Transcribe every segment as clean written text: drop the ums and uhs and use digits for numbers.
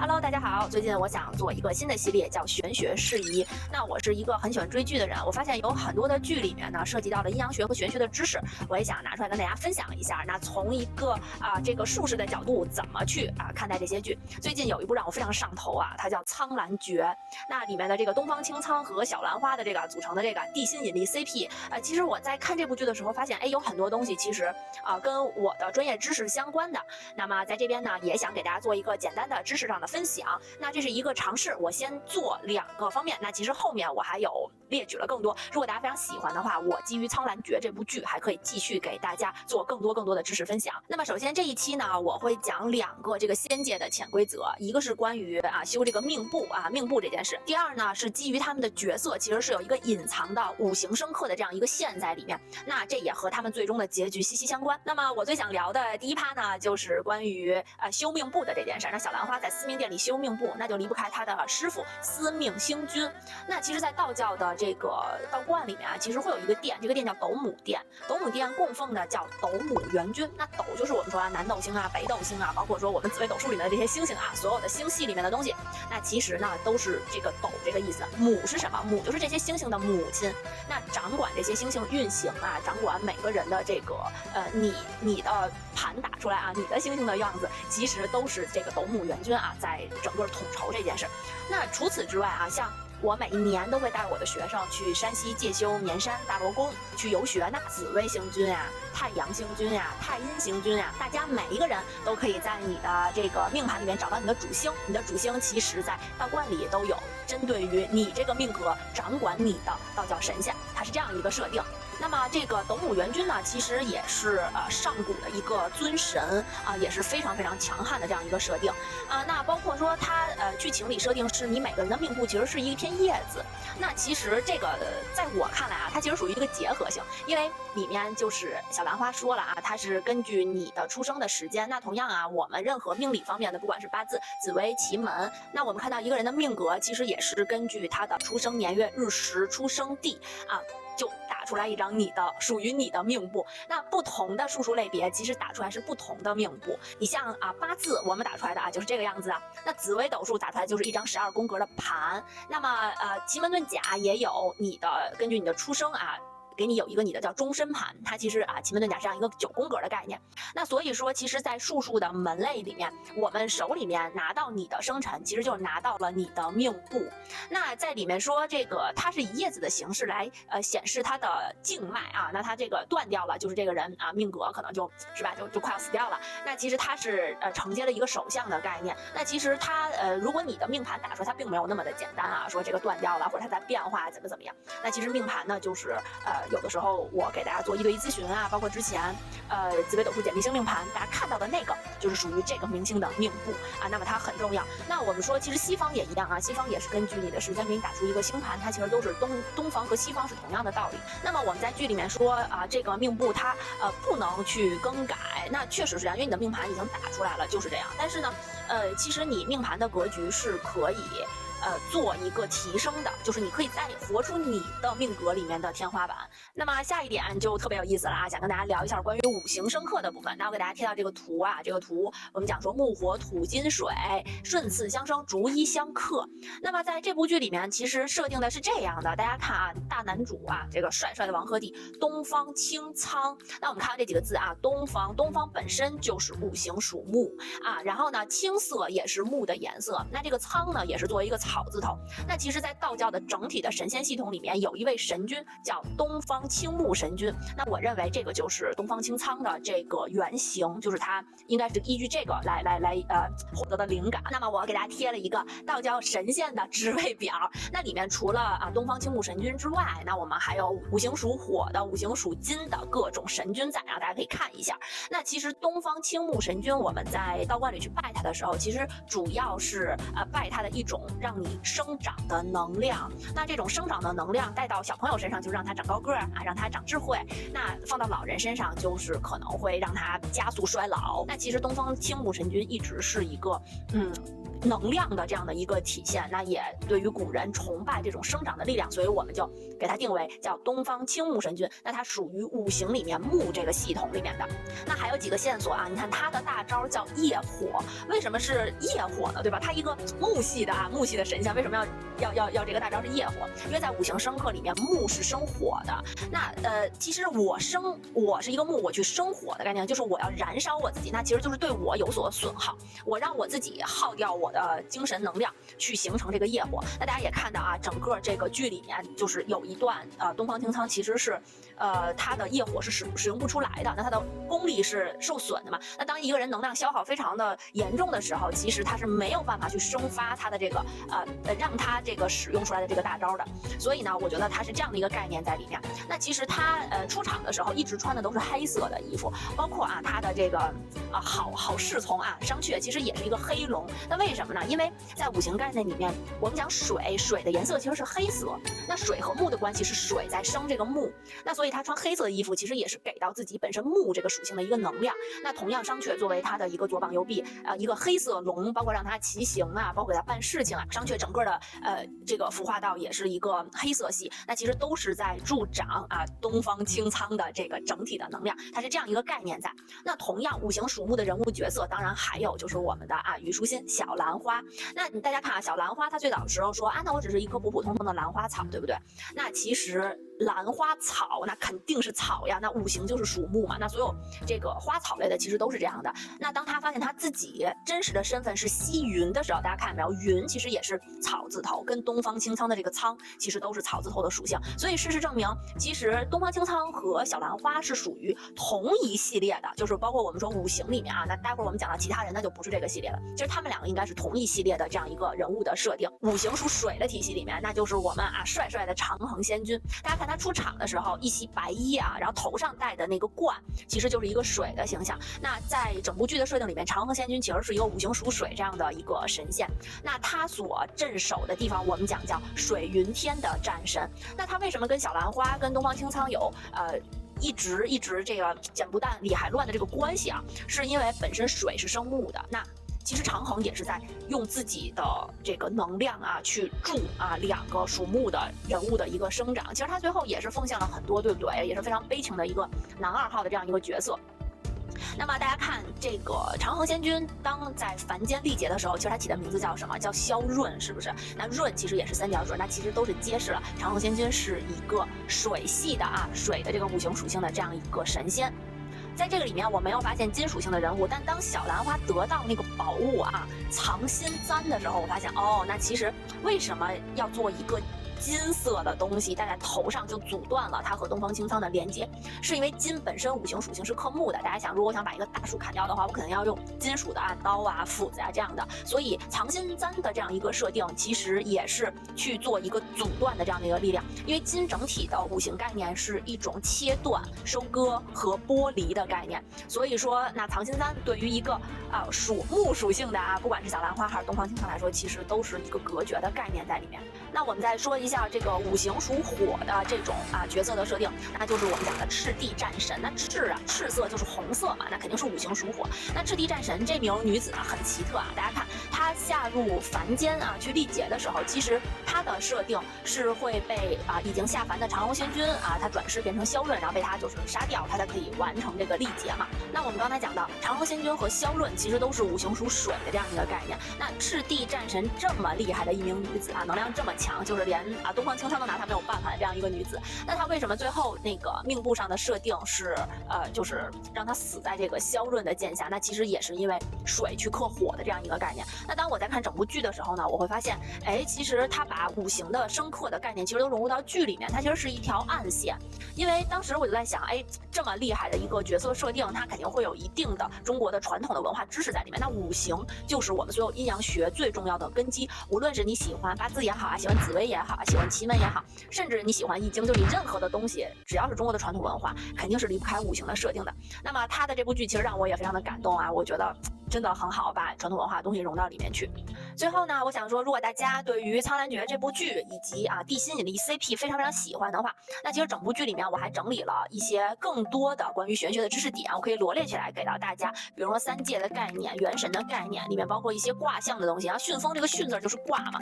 Hello，大家好。最近我想做一个新的系列，叫玄学事宜。那我是一个很喜欢追剧的人，我发现有很多的剧里面呢，涉及到了阴阳学和玄学的知识，我也想拿出来跟大家分享一下。那从一个这个术士的角度，怎么去看待这些剧？最近有一部让我非常上头啊，它叫《苍兰诀》。那里面的这个东方青苍和小兰花的这个组成的这个地心引力 CP，其实我在看这部剧的时候发现，有很多东西其实跟我的专业知识相关的。那么在这边呢，也想给大家做一个简单的知识上的分享。那这是一个尝试，我先做2个方面。那其实后面我还有列举了更多。如果大家非常喜欢的话，我基于《苍兰诀》这部剧还可以继续给大家做更多的知识分享。那么首先这一期呢，我会讲2个这个仙界的潜规则，一个是关于修这个命簿这件事。第二呢是基于他们的角色其实是有一个隐藏的5行生克的这样一个线在里面，那这也和他们最终的结局息息相关。那么我最想聊的第一趴呢，就是关于修命簿的这件事。那小兰花在司命殿里修命簿，那就离不开他的师傅司命星君。那其实在道教的这个道观里面其实会有一个殿，这个殿叫斗母殿。斗母殿供奉的叫斗母元君。那斗就是我们说南斗星北斗星包括说我们紫微斗数里面的这些星星所有的星系里面的东西，那其实呢都是这个斗这个意思。母是什么？母就是这些星星的母亲。那掌管这些星星运行掌管每个人的这个你的盘打出来你的星星的样子，其实都是这个斗母元君在整个统筹这件事。那除此之外像我每一年都会带我的学生去山西介休、绵山、大罗宫去游学。那紫微星君太阳星君太阴星君大家每一个人都可以在你的这个命盘里面找到你的主星。你的主星其实在道观里都有针对于你这个命格掌管你的道教神仙，它是这样一个设定。那么这个斗母元君呢，其实也是上古的一个尊神也是非常强悍的这样一个设定那包括说它剧情里设定是你每个人的命簿其实是一片叶子。那其实这个在我看来它其实属于一个结合性，因为里面就是小兰花说了它是根据你的出生的时间。那同样我们任何命理方面的，不管是八字、紫微、奇门，那我们看到一个人的命格，其实也是根据他的出生年月日时、出生地就打出来一张属于你的命簿。那不同的术数类别其实打出来是不同的命簿。你像八字我们打出来的就是这个样子那紫微斗数打出来就是一张12宫格的盘。那么奇门遁甲也有你的根据你的出生给你有一个你的叫终身盘，它其实奇门遁甲是这样一个9宫格的概念。那所以说其实在术数的门类里面，我们手里面拿到你的生辰，其实就是拿到了你的命簿。那在里面说这个它是以叶子的形式来显示它的静脉那它这个断掉了，就是这个人命格可能就是吧就快要死掉了。那其实它是承接了一个手相的概念。那其实它如果你的命盘打出来，它并没有那么的简单说这个断掉了或者它在变化怎么样。那其实命盘呢就是有的时候我给大家做1对1咨询包括之前紫微斗数解密星命盘大家看到的那个就是属于这个明星的命簿那么它很重要。那我们说其实西方也一样西方也是根据你的时间给你打出一个星盘，它其实都是东方和西方是同样的道理。那么我们在剧里面说这个命簿它不能去更改，那确实是这样，因为你的命盘已经打出来了就是这样。但是呢其实你命盘的格局是可以做一个提升的，就是你可以再活出你的命格里面的天花板。那么下一点就特别有意思了想跟大家聊一下关于5行生克的部分。那我给大家贴到这个图这个图我们讲说木火土金水顺次相生，逐一相克。那么在这部剧里面其实设定的是这样的，大家看大男主这个帅帅的王鹤棣，东方青苍。那我们看到这几个字东方本身就是5行属木然后呢青色也是木的颜色，那这个苍呢也是作为一个草字头。那其实在道教的整体的神仙系统里面有一位神君叫东方青木神君。那我认为这个就是东方青苍的这个原型，就是它应该是依据这个来获得的灵感。那么我给大家贴了一个道教神仙的职位表，那里面除了东方青木神君之外，那我们还有5行属火的、5行属金的各种神君在大家可以看一下。那其实东方青木神君我们在道观里去拜他的时候，其实主要是拜他的一种让你生长的能量。那这种生长的能量带到小朋友身上就让他长高个让他长智慧，那放到老人身上就是可能会让他加速衰老。那其实东方青木神君一直是一个能量的这样的一个体现，那也对于古人崇拜这种生长的力量，所以我们就给它定为叫东方青木神君。那它属于五行里面木这个系统里面的。那还有几个线索啊，你看它的大招叫夜火，为什么是夜火呢？对吧？它一个木系的神像，为什么要这个大招是夜火？因为在五行生克里面，木是生火的。那其实我是一个木，我去生火的概念就是我要燃烧我自己，那其实就是对我有所损耗，我让我自己耗掉我的精神能量去形成这个业火。那大家也看到啊，整个这个剧里面就是有一段东方青苍其实是他的业火是使用不出来的，那他的功力是受损的嘛。那当一个人能量消耗非常的严重的时候，其实他是没有办法去生发他的这个让他这个使用出来的这个大招的。所以呢，我觉得他是这样的一个概念在里面。那其实他出场的时候一直穿的都是黑色的衣服，包括啊他的这个好侍从啊商榷其实也是一个黑龙。那为什么呢？因为在五行概念里面，我们讲水的颜色其实是黑色，那水和木的关系是水在生这个木，那所以他穿黑色的衣服其实也是给到自己本身木这个属性的一个能量。那同样商榷作为他的一个左膀右臂一个黑色龙，包括让他骑行啊，包括给他办事情啊，商榷整个的这个服化道也是一个黑色系，那其实都是在助长东方青苍的这个整体的能量，它是这样一个概念在。那同样五行属木的人物角色，当然还有就是我们的虞书欣小兰花。那大家看啊，小兰花她最早的时候说那我只是一棵普普通通的兰花草，对不对？那其实兰花草那肯定是草呀，那五行就是属木嘛，那所有这个花草类的其实都是这样的。那当他发现他自己真实的身份是西云的时候，大家看没有，云其实也是草字头，跟东方青苍的这个苍其实都是草字头的属性。所以事实证明，其实东方青苍和小兰花是属于同一系列的，就是包括我们说五行里面那待会儿我们讲到其他人那就不是这个系列了，其实他们两个应该是同一系列的这样一个人物的设定。五行属水的体系里面，那就是我们帅帅的长恒仙君。大家看他出场的时候一袭白衣然后头上戴的那个冠其实就是一个水的形象。那在整部剧的设定里面，长恒仙君其实是一个五行属水这样的一个神仙。那他所镇守的地方我们讲叫水云天的战神。那他为什么跟小兰花跟东方青苍有一直这个剪不断理还乱的这个关系是因为本身水是生木的。那其实长恒也是在用自己的这个能量去助两个属木的人物的一个生长。其实他最后也是奉献了很多，对不对？也是非常悲情的一个男二号的这样一个角色。那么大家看这个长恒仙君，当在凡间历劫的时候，其实他起的名字叫什么？叫萧润，是不是？那润其实也是三角水，那其实都是揭示了长恒仙君是一个水系的水的这个五行属性的这样一个神仙。在这个里面我没有发现金属性的人物，但当小兰花得到那个宝物藏心簪的时候，我发现那其实为什么要做一个金色的东西戴在头上，就阻断了它和东方青苍的连接，是因为金本身五行属性是克木的。大家想，如果我想把一个大树砍掉的话，我可能要用金属的刀斧子这样的，所以藏心簪的这样一个设定，其实也是去做一个阻断的这样的一个力量。因为金整体的五行概念是一种切断、收割和剥离的概念，所以说那藏心簪对于一个属木属性的不管是小兰花还是东方青苍来说，其实都是一个隔绝的概念在里面。那我们再说一下这个五行属火的这种角色的设定，那就是我们讲的赤地战神。那赤色就是红色嘛，那肯定是五行属火。那赤地战神这名女子很奇特大家看她下入凡间去历劫的时候，其实她的设定是会被已经下凡的长恒仙君她转世变成萧润，然后被她就是杀掉，她才可以完成这个历劫嘛。那我们刚才讲到长恒仙君和萧润其实都是五行属水的这样一个概念。那赤地战神这么厉害的一名女子能量这么强，就是连东方青苍都拿她没有办法的这样一个女子，那她为什么最后那个命簿上的设定是就是让她死在这个萧润的剑下？那其实也是因为水去克火的这样一个概念。那当我在看整部剧的时候呢，我会发现其实他把五行的生克的概念其实都融入到剧里面，它其实是一条暗线。因为当时我就在想这么厉害的一个角色设定，它肯定会有一定的中国的传统的文化知识在里面。那五行就是我们所有阴阳学最重要的根基，无论是你喜欢八字也好喜欢紫微也好喜欢奇门也好，甚至你喜欢易经，就你任何的东西只要是中国的传统文化肯定是离不开五行的设定的。那么他的这部剧其实让我也非常的感动我觉得真的很好，把传统文化的东西融到里面去。最后呢，我想说，如果大家对于《苍兰诀》这部剧以及地心引力 CP 非常非常喜欢的话，那其实整部剧里面我还整理了一些更多的关于玄学的知识点，我可以罗列起来给到大家。比如说三界的概念、元神的概念，里面包括一些卦象的东西。巽风这个巽字就是卦嘛，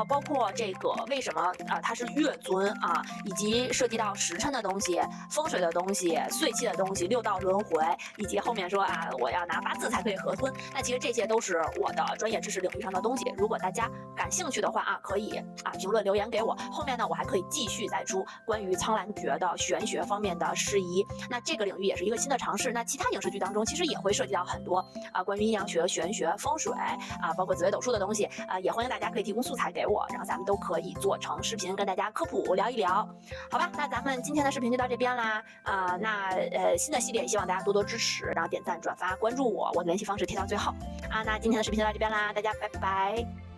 包括这个为什么它是月尊啊，以及涉及到时辰的东西、风水的东西、岁气的东西、六道轮回，以及后面说我要拿八字才可以合婚。那其实这些都是我的专业知识领域上的东西。如果大家感兴趣的话可以评论留言给我。后面呢，我还可以继续再出关于苍兰诀的玄学方面的事宜。那这个领域也是一个新的尝试。那其他影视剧当中其实也会涉及到很多关于阴阳学、玄学、风水包括紫微斗数的东西也欢迎大家可以提供素材给我，然后咱们都可以做成视频跟大家科普聊一聊。好吧，那咱们今天的视频就到这边啦。新的系列也希望大家多多支持，然后点赞、转发、关注我，我的联系方式贴到最后那今天的视频就到这边啦，大家拜拜。